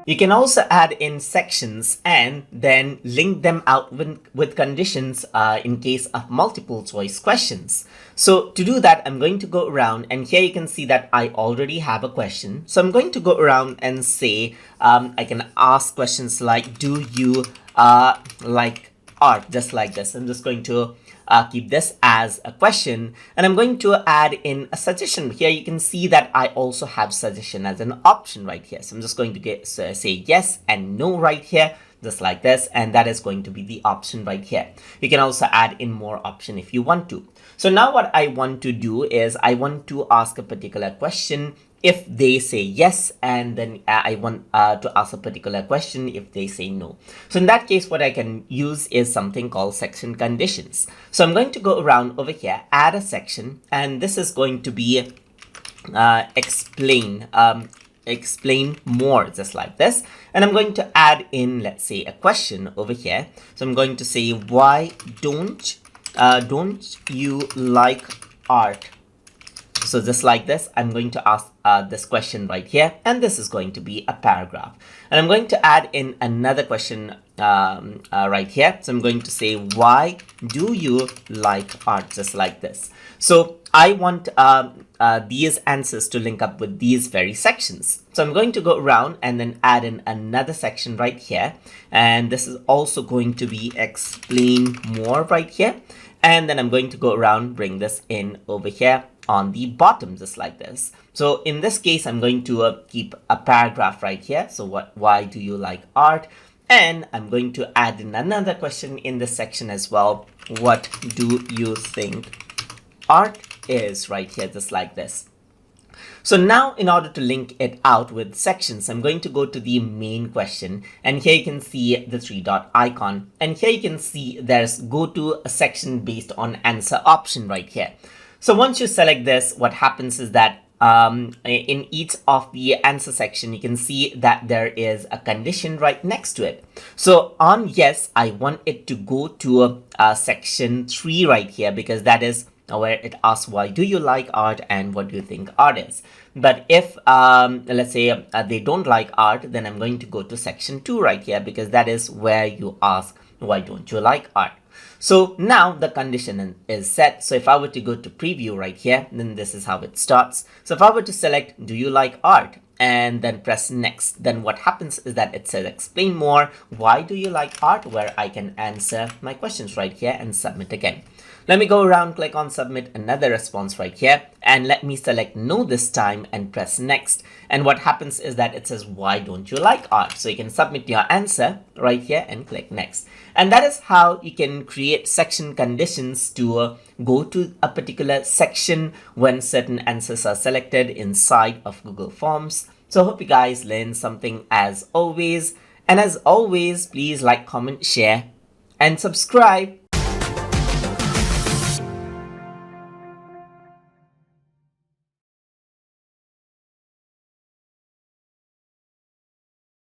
You can also add in sections and then link them out with conditions in case of multiple choice questions. So to do that, I'm going to go around, and here you can see that I already have a question. So I'm going to go around and say, I can ask questions like, do you like art? Just like this. I'm just going to keep this as a question, and I'm going to add in a suggestion. Here you can see that I also have suggestion as an option right here. So I'm just going to say yes and no right here, just like this, and that is going to be the option right here. You can also add in more option if you want to. So now what I want to do is I want to ask a particular question if they say yes, and then I want to ask a particular question if they say no. So in that case, what I can use is something called section conditions. So I'm going to go around over here, add a section, and this is going to be explain more, just like this. And I'm going to add in, let's say, a question over here. So I'm going to say, why don't you like art? So just like this, I'm going to ask this question right here, and this is going to be a paragraph. And I'm going to add in another question right here. So I'm going to say, why do you like art? Just like this. So I want these answers to link up with these very sections. So I'm going to go around and then add in another section right here. And this is also going to be explain more right here. And then I'm going to go around, bring this in over here on the bottom, just like this. So in this case, I'm going to keep a paragraph right here. So why do you like art? And I'm going to add in another question in this section as well. What do you think art is? Right here, just like this. So now in order to link it out with sections, I'm going to go to the main question, and here you can see the 3-dot icon, and here you can see there's go to a section based on answer option right here. So once you select this, what happens is that in each of the answer section, you can see that there is a condition right next to it. So on yes, I want it to go to section 3 right here, because that is where it asks, why do you like art and what do you think art is? But if let's say they don't like art, then I'm going to go to section 2 right here, because that is where you ask, why don't you like art? So now the condition is set. So if I were to go to preview right here, then this is how it starts. So if I were to select, do you like art? And then press next, then what happens is that it says explain more, why do you like art, where I can answer my questions right here and submit again. Let me go around, click on submit another response right here, and let me select no this time and press next. And what happens is that it says, why don't you like art? So you can submit your answer right here and click next. And that is how you can create section conditions to go to a particular section when certain answers are selected inside of Google Forms. So I hope you guys learned something as always. And as always, please like, comment, share, and subscribe.